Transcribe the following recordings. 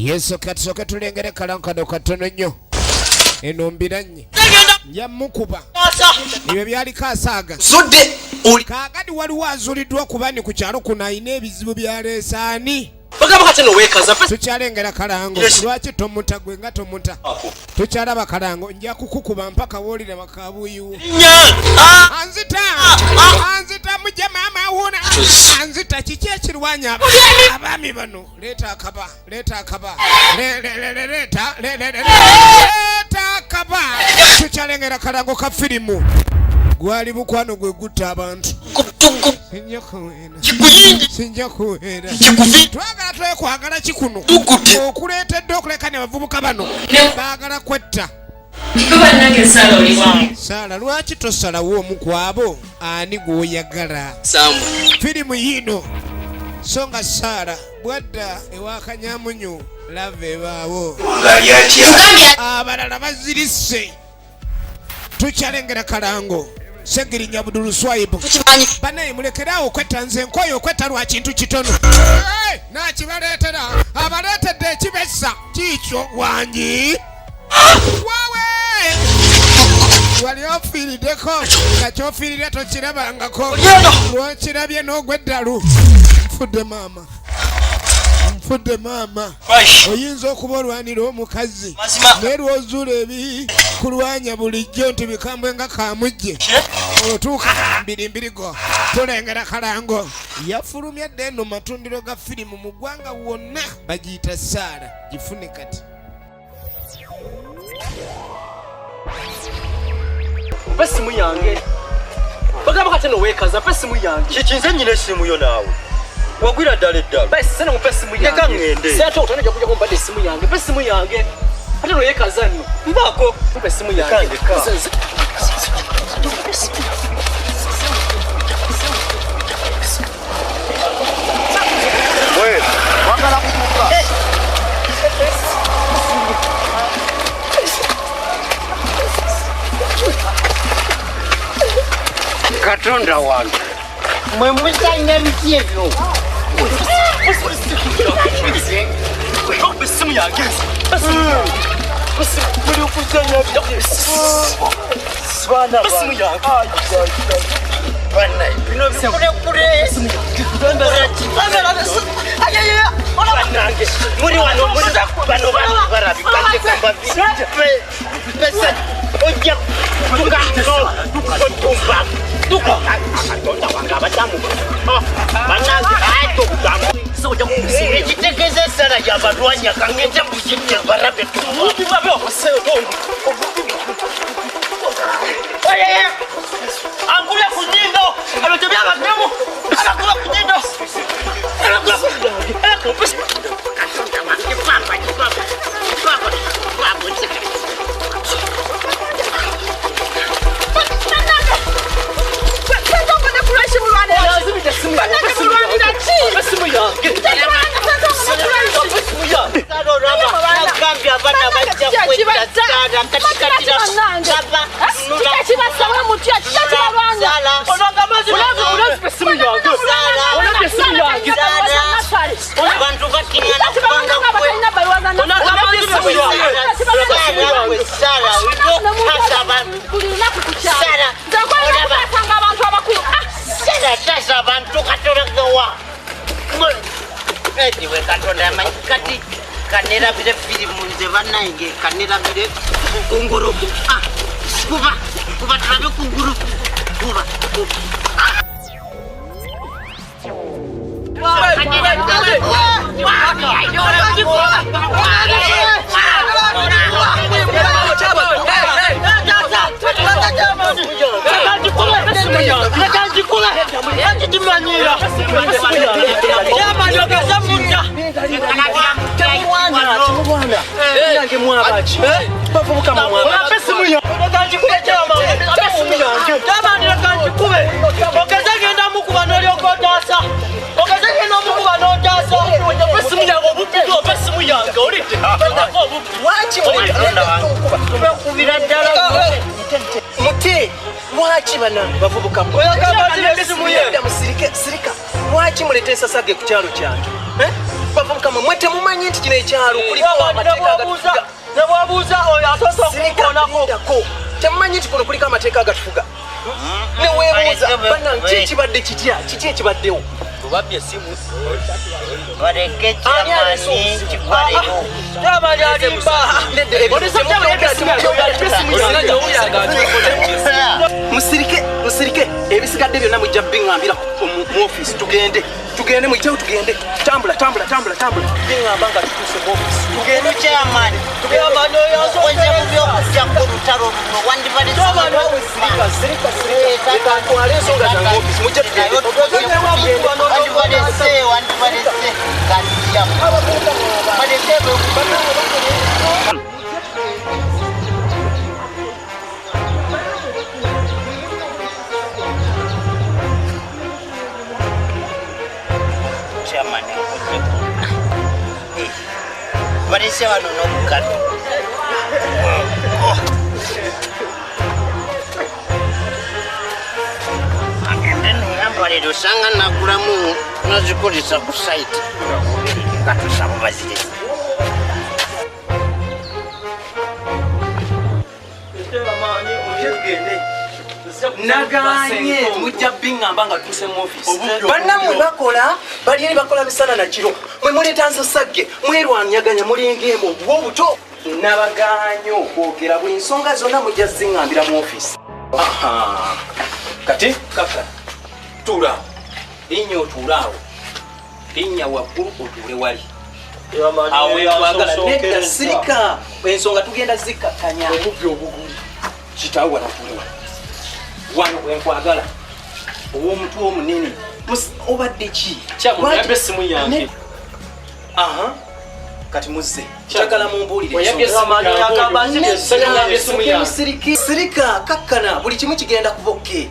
Yesu katusoke tulengere kalankano katono nnyo. Eno mbiranye. Ya mukuba. Ibe byali kasaaga. Zudde oli kaagadi waliwo azuuliddwa kubani ku kyalo kuno ayina ebizibu bya leesaani. bagamba kati no weekaza tukyalengera kalango lwaki tomuta gwe nga tomuta tukyalaba kalango nja kukukuba mpaka woolire bakabuyiwo anzita mujja maama wuna anzita kiki ekirwanya abaami bano leeta akaba leeta akaba leeta akaba tukyalengera kalango ka firimu gwali mukwano gwe gutta abantu sinja kuwera twagala twekwagala kikuno okuleetedde okulekanya abavubuka bano baagala kwetta Saala lwaki tosalawo omu ku abo ani gw'oyagala firimu yino so nga Saala bwadda ewa Kanyamunyu lava ebaawo abalala bazirise tukyalengera kalango Segirinya Budulu Swaibu banaye mulekerawo okwetta nze nkoyo okwetta lwa kintu kitono nakibaleetera abaleetedde ekibessa kiikyo wangi wawe wali ofiiriddeko nga kyofiirira tokirabangako lwokirabye n'ogweddalu nfudde maama oyinza okuba olwanira omukazi naye lwozuula ebi kulwanya bulijjo nti bikambwe nga kamujje otuuka mbirimbirigo tulengera kalango yafulumya dde eno matundiro ga firimu mu ggwanga wonna bagiyita Saala gifune kati Pesimu yange bagamba kati no weekaza pesimu yange kikinze nyine simu yo naawe wagwira ddala eddala basi sana mupesimu yange yeka ngende sasa otonejja kujja kumpa esimu yange pesimu yange ate no yeekaza nno mbako pesimu yange wewe wangala kutuka Katonda wange mwe muzanya biki ebyo besimu yange buli okuzanya besimu yange bino bikulekule muri wano bano barabikandekamba pesa ojja kutumba tuko akatonda wange abadamu banange ekitegeze Saala yabalwanya kangenda kukinya barabe angula kunyindo abetebya abadamu abakula kunyindo kanera bile firimu nze banainge kanera bile kungorogo kuba turabe kunguru kuba Lwaki bana bavubuka oyagamba ati esimu ye musirika lwaki mulete sasage ku kyalo kyange bavubuka mwete mumanyi nti kino ekyalo kuliko amateeka agatufuga nebwabuuza oyo atosokubonako temumanyi nti kuno kuliko amateeka agatufuga neweebuuza bannange kikibadde kitya kiki ekibaddewo obabye essimu Jamani alimba. Musirike ebisigadde byonna mujja bingambira mu office tugende muyitewo tugende tambula bingamba nga tutuuse mu office tugende chairman oyo byokujja ku lutalo luno twale ensonga zange office mujja Parece wano n'omukadde agende neyambalira osanga nagulamu nazikozesa ku site katusaba bazirezi naganye mujja bingamba nga tuuse mu office bannamwe bakola bali eri bakola misana na kiro mwe muleeta nsosagge mwerwanyaganya mulinga emu obuwa obuto nabaganye okwogera buli nsonga zonna mujja zingambira mu office kati kaka tuula linnya otuulaawo linnya waggulu otuule wali awo wetwagala nedda sirika ensonga tugenda zikkakkanya obubbi obugulu kitaawe wanatuule wali wano wenkwagala ow'omutwe omunene obadde ki kyamuyambe essimu yange kati muzze kyagala mumbuulire sirika kakkana buli kimu kigenda kubokke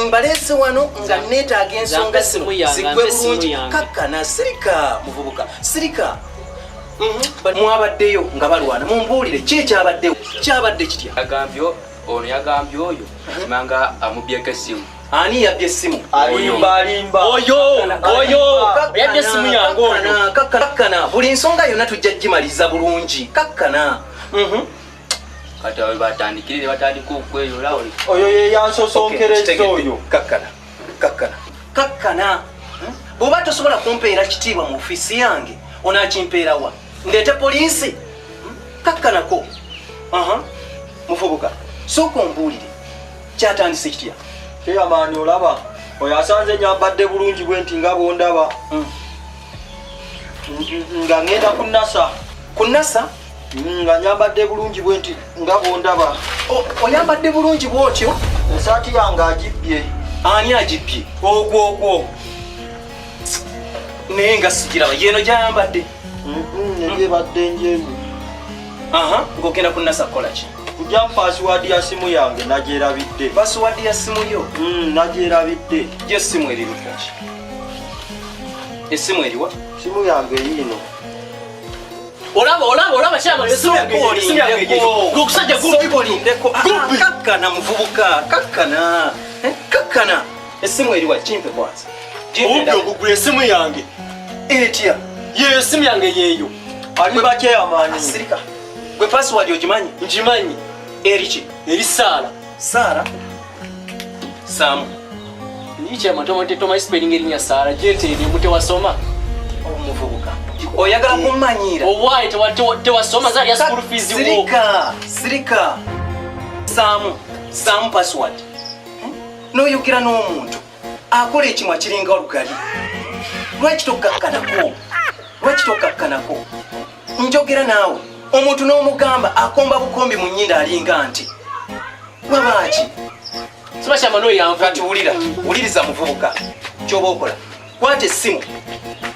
mbaleese wano nga neetaaga ensonga zino zigwe bulungi kakkana sirika muvubuka sirika mwabaddeyo nga balwana mumbuulire ki ekyabaddewo kyabadde kitya ono yagambye oyo kimanga amubyeko essimu ani yabbye essimu oyo yabye essimu yange oyo kakkana buli nsonga yonna tujja gimaliza bulungi kakkana kati awo batandikirire batandika okweyola oyo ye yansosonkereza oyo kakkana bw'oba tosobola kumpeera kitiibwa mu ofiisi yange onaakimpeerawa ndeete poliisi kakkanako muvubuka sooka ombuulire kyatandise kitya kyeyamaani olaba oyo asanze nyambadde bulungi bwe nti nga bwondaba nga ngenda kunasa nga nyambadde bulungi bwe nti nga bwondaba oyambadde bulungi bwotyo esaati yange agibbye ani agibbye ogwo naye nga sigiraba yeeno gyayambadde nebyebadde njeru ng'ogenda kunasa kukola ki kujja pasiwadi ya simu yange nagyerabidde pasiwadi ya simu yo nagyerabidde yo essimu eri lutaki essimu eriwa simu yange yiino olaba kakkana muvubuka kakkana essimu eriwa kimpe kwanza obubbi obugula essimu yange etya yeyo essimu yange yeeyo ali bakyeyamaani sirika gwe pasiwadi ogimanyi ngimanyi eriki eri saara saamu ikyamatomaisipelinga erinnya saara gyeteri mutewasoma omuvubuka oyagala kummanyiira obwayi tewasoma zali ya school fees sirika saamu password n'oyogera n'omuntu akola ekimu akiringa olugali lwaki tokkakkanako njogera naawe omuntu n'omugamba akomba bukombi mu nnyindo alinga nti wabaaki kati wuliriza muvubuka kyoba okola kwata essimu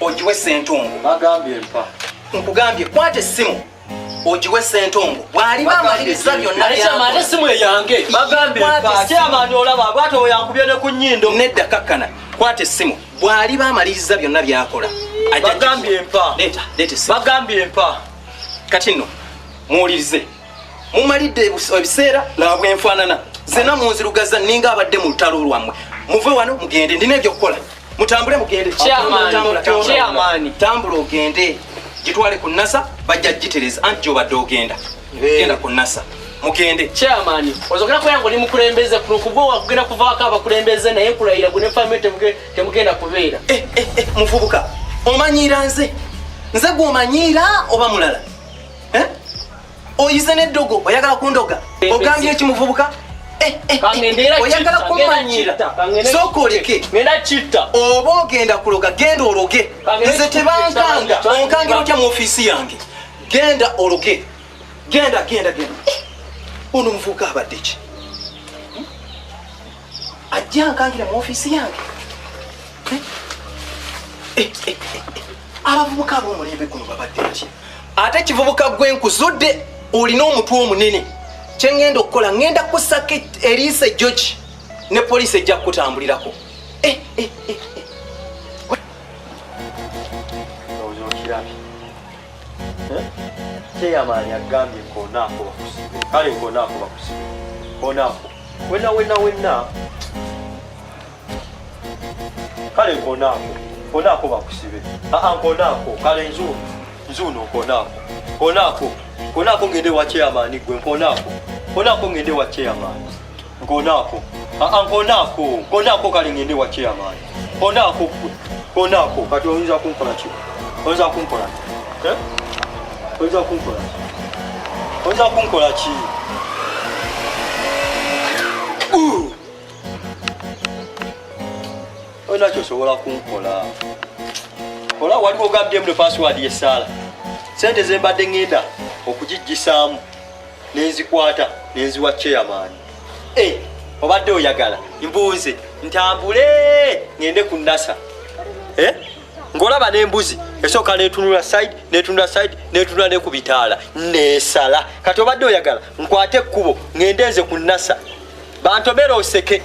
ogiwe sentongo nkugambye kwata essimu ogiwe sentongo bw'aliba amaliriza byonna essimu eyange kyeyamaani olaba bwate oyo yankubye ne ku nnyindo nedda kakkana kwata essimu bw'aliba amaliriza byonna byakola bagambye empa kati nno muwulirize mumalidde ebiseera laba bwenfaanana zena munzirugaza ninga abadde mu lutalo lwammwe muve wano mugende ndina ebyokukola mutambule mugende chairman tambula ogende gitwale ku nasa bajja gitereza anti obadde ogenda genda ku nasa mugende chairman ozokera kuyango ni mukulembeze kuba wakugenda kuvaako abakulembeze naye nkulayira gwe ne family temugenda kubeera muvubuka omanyiira nze gw'omanyiira oba mulala oyize n'eddogo oyagala kundoga ogambye eki muvubuka oyagala kumanyira sooka oleke oba ogenda kuloga genda ologe nze tebankanga onkangira otya mu ofiisi yange genda ologe genda ono muvubuka abadde ki ajja nkangira mu ofiisi yange abavubuka ab'omulembe guno babadde ki ate ekivubuka gwenkuzudde olina omutwe omunene kyengenda okukola ngenda kusaka eriisa ejjoki ne poliisi ejja kukutambulirako kyeyamaani agambye konaako bakusibe kale konaako bakusibe konaako wenna kale konaako bakusibe konaako kale nzuuno konaako ngende wa kyeyamaani gwe konaako ngende wa kyeyamaani konaako kale ngende wa kyeyamaani konaako kati oyinza kunkola ki oyinza kunkola ki olina kyosobola kunkola ola waliwo ogambyemu ne password y'essaala sente zembadde ngenda okugijjisaamu nenzikwata nenziwa chairman obadde oyagala mbuuze ntambule ngende ku nasa ng'olaba n'embuzi esooka netunula side netunula ne ku bitaala neesala kati obadde oyagala nkwate ekkubo ngende nze ku nasa bantobera oseke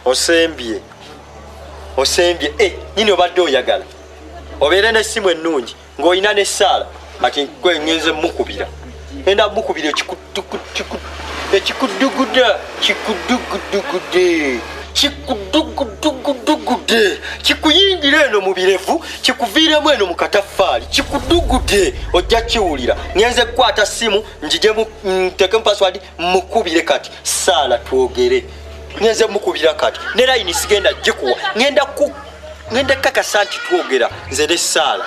osembye nyini obadde oyagala obeere n'essimu ennungi ng'olina n'essaala kati nkwengenze mukubira enda mukubira kikudugudugude kikuyingira eno mu birevu kikuviiremu eno mu kataffaali kikudugude ojja kiwulira ngenze kukwata simu njije ntekemu password mukubire kati saala twogere ngenze mukubira kati ne layini sigenda gikuwa ngenda kakasa nti twogera nze ne saala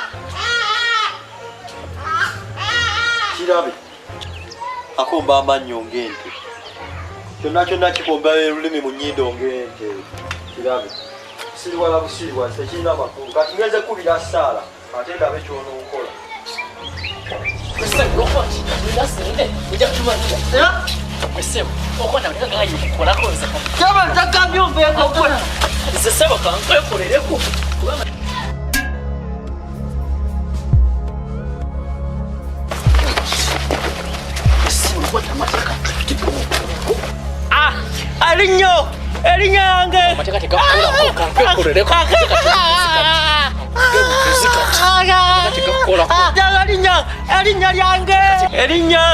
kirabe akomba amannyo ng'ente kyonna kikomba olulimi mu nnyindo ng'ente kirabe siriwala busiriwa tekirina makulu kati ngenze kubira saala ate ndabe kyonookola Erinnya yange erinnya lyange erinnya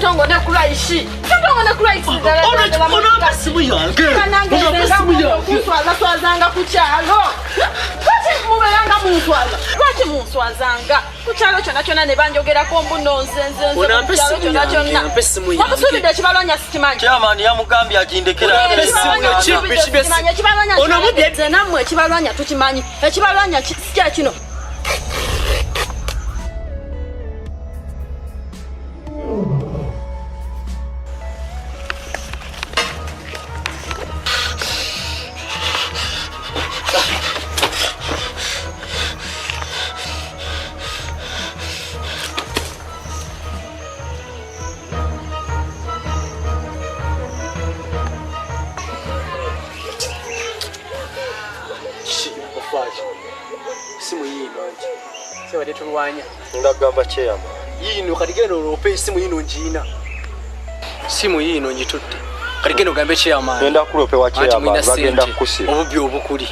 Ntongo na kulaishi ona simu yange kuswaza swazanga kukyalo lwaki mubeeranga munswaza lwaki munswazanga kukyalo kyonna kyonna ne banjogerako mbu nonsenzenzekyalo kyonna kyonna wakusuubidde ekibalwanya sikimanyi kyamani yamugambye agindekera nze nammwe ekibalwanya tukimanyi ekibalwanya sikya kino Flash. Simu yino nje. Sewa de tulwanya. Ndagamba cheyama. Yino katigeno lope simu yino njina. Simu yino njitutte. Katigeno gambe cheyama. Nenda kulope wa cheyama bagenda kukusiba. Obubbi obukuli.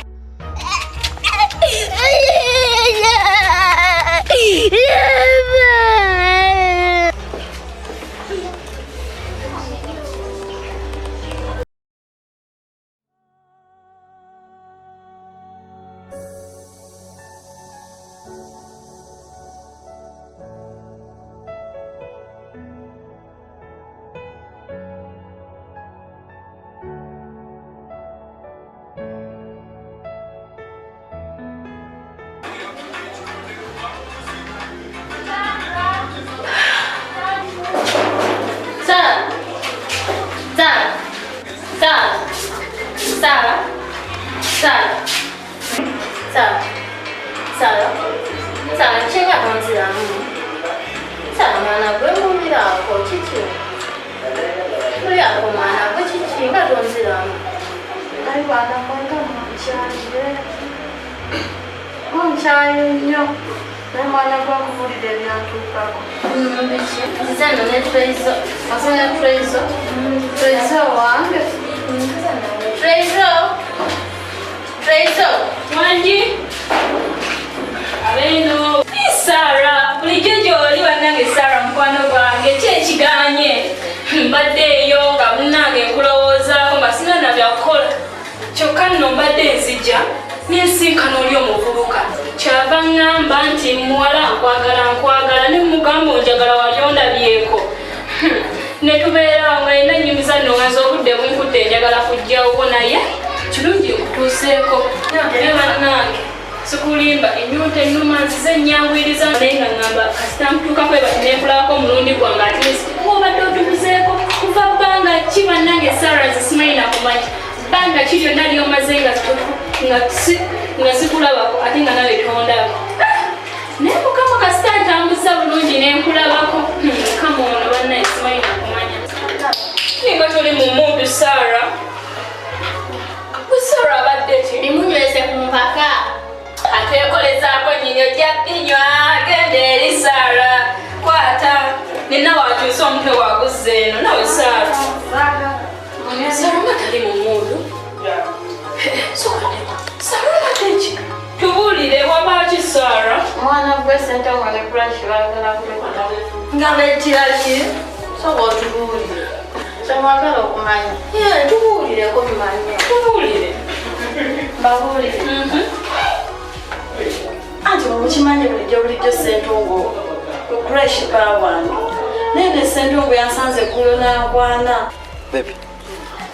Baby,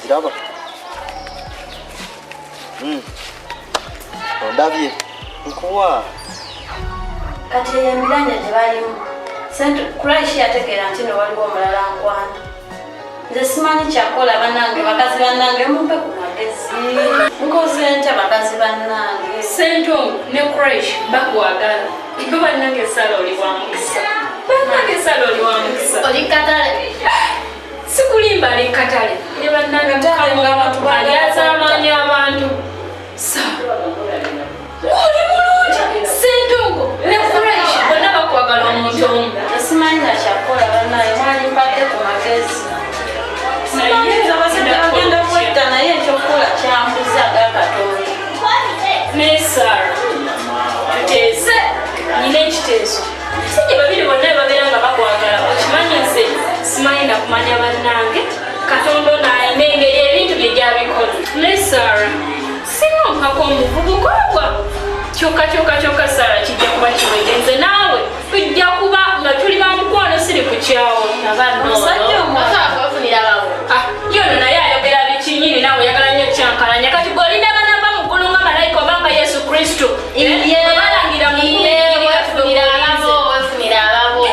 ziraba. Ondabye. Nkuwa. Kati yembiranya tebalimu. Sente Crash yategera nti no waliwo omulala nkwana. Nze simanyi kyakola bannange bakazi bannange mumpe ku magezi. Nkoze nte bakazi bannange. Sento ne Crash bakwagala. Ibo bannange sala oli wa mukisa. Bannange sala oli wa mukisa. Oli katale. Sikulimba ali katale. Ne bannange mukamunga abantu balyazaamanya abantu. Oli mulungi. Sento ne Crash bonna bakwagala omuntu omu. Simanyi kyakola bannange mwali mpate ku magezi. Bagenda kwetta naye ekyokukola kyambuza agakatonda. Ne Sara tuteese nyina ekiteeso sijja babiri bonna babeera nga bakwagala okimanyi nze simanyi na kumanya bannange katonda ono alina engeri ebintu bye gyabikola. Ne Sara singa omuhako omuvubuka ogwa kyokka Sara kijja kuba kiwegenze naawe tujja kuba nga tuli bamukwano siri ku kyawo. Omusajja omuwaka abafunira bawo. Yono naye ayogera bikinyini naawe oyagala nnyo kyankalanya kati bw'olinda banamba mu ggulu nga malayika obanga Yesu Kristo balangira wefunira ababo.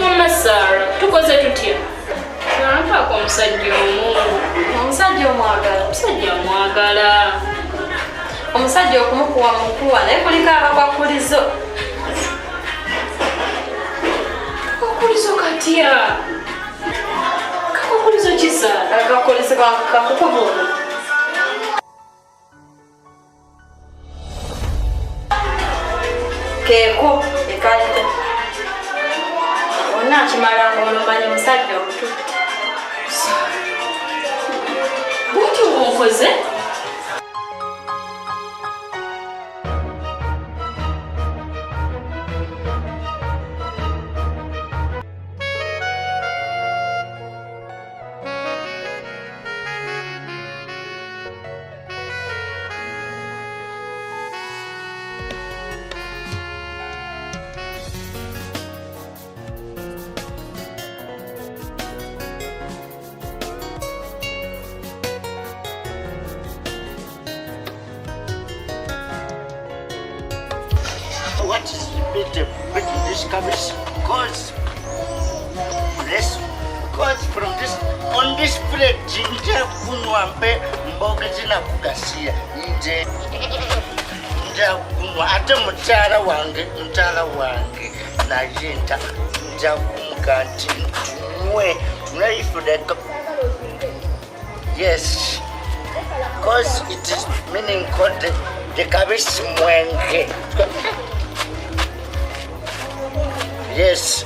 Mama Sara tukoze tutya? Nampaako omusajja omu. Omusajja omwagala. Omusajja amwagala. Omusajja okumukuwa mukuwa naye kuliko abakwakulizo. Kakukulizo katya? Kakukulizo ki Sara? Akakulizo kakukubuuno. keeko ekaleta onna kimala ng'olumanya musajja omutu Buti bw'okoze? What is this cabbage? Cause from this on this plate jinja kunwa mpe mboga zina kugasia nje nja kunwa ate mutala wange na jinta nja kumkanti mwe tunaifuda yes cause it is meaning called the cabbage mwenge. Yes,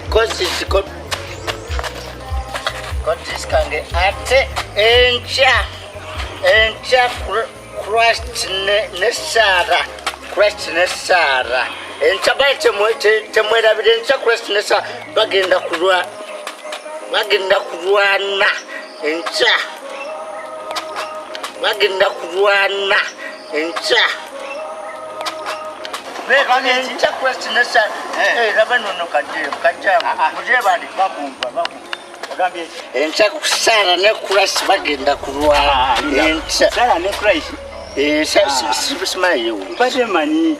because it's got this kind of ate encha crushed nesara encha bate temwera bidencha crushed nesara bagenda kurwana encha encha question nesara rabanono mujebali bakumva encha kusara ne crush bagenda kurwana encha sara ne crush simayo bade mani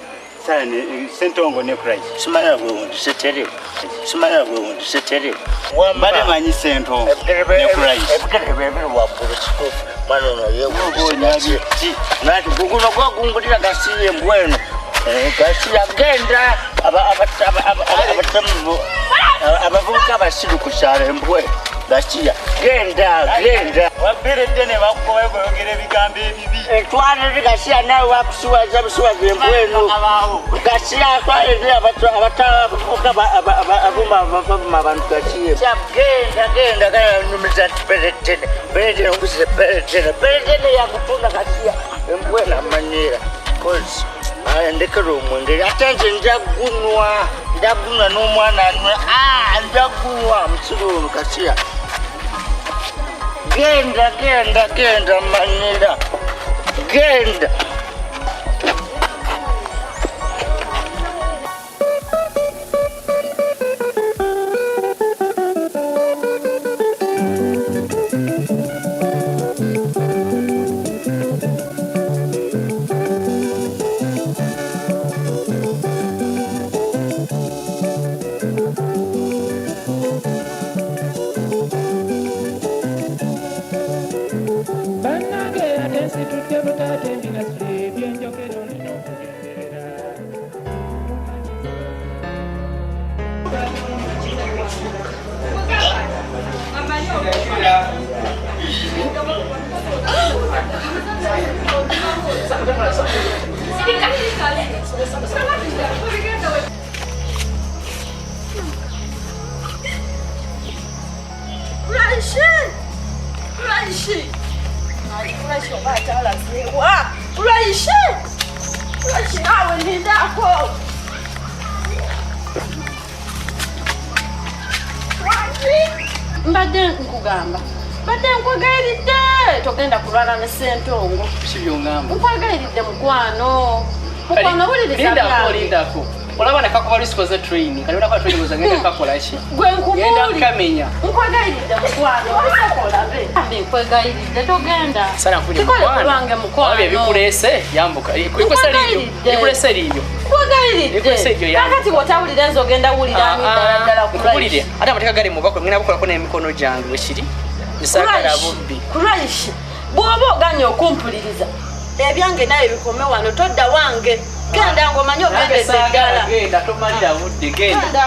sara ne sentongo ne crush simayo setere bade mani sentongo ne crush ebere wapuro chikofu manono yewo nati guguno kwa gungulira gasiye mbweno gasiya genda abavubuka basiru kusara embwe gasiya genda wabere dene bakowe boyogere bigambo ebibi twale bigasiya nawe wakusiwaza busiwaza embweno gasiya twale abatavubuka abuma abantu gasiye genda kana numiza peretene ngusise peretene yakutunda gasiya embweno amanyira cause ndekero mwenge atenze njagunwa n'omwana njagunwa musiro kasiya genda manyira genda Mbadde nkugamba badde nkwegayiride togenda kulwala ne sentongo sibyongamba nkwegayiride mukwano bulirako olaba nekakuba lusikoze training kali olaba training ozagenda kakola ki genda nkamenya nkwegayiride mukwano olisakolabe nkwegayiride togenda tikole kulwange mukwano ebikulese yambuka ikulese liibyo kakati wotawulira nze ogenda wulirani ddala nkubulire ate amateeka gali mubako ngenda bukolako n'emikono gyange bwekiri nsagala bubbi kulaishi bw'oba oganya okumpuliriza ebyange naye bikome wano todda wange genda ng'omanye ogendesa eddala genda tomalira budde genda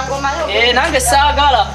nange saagala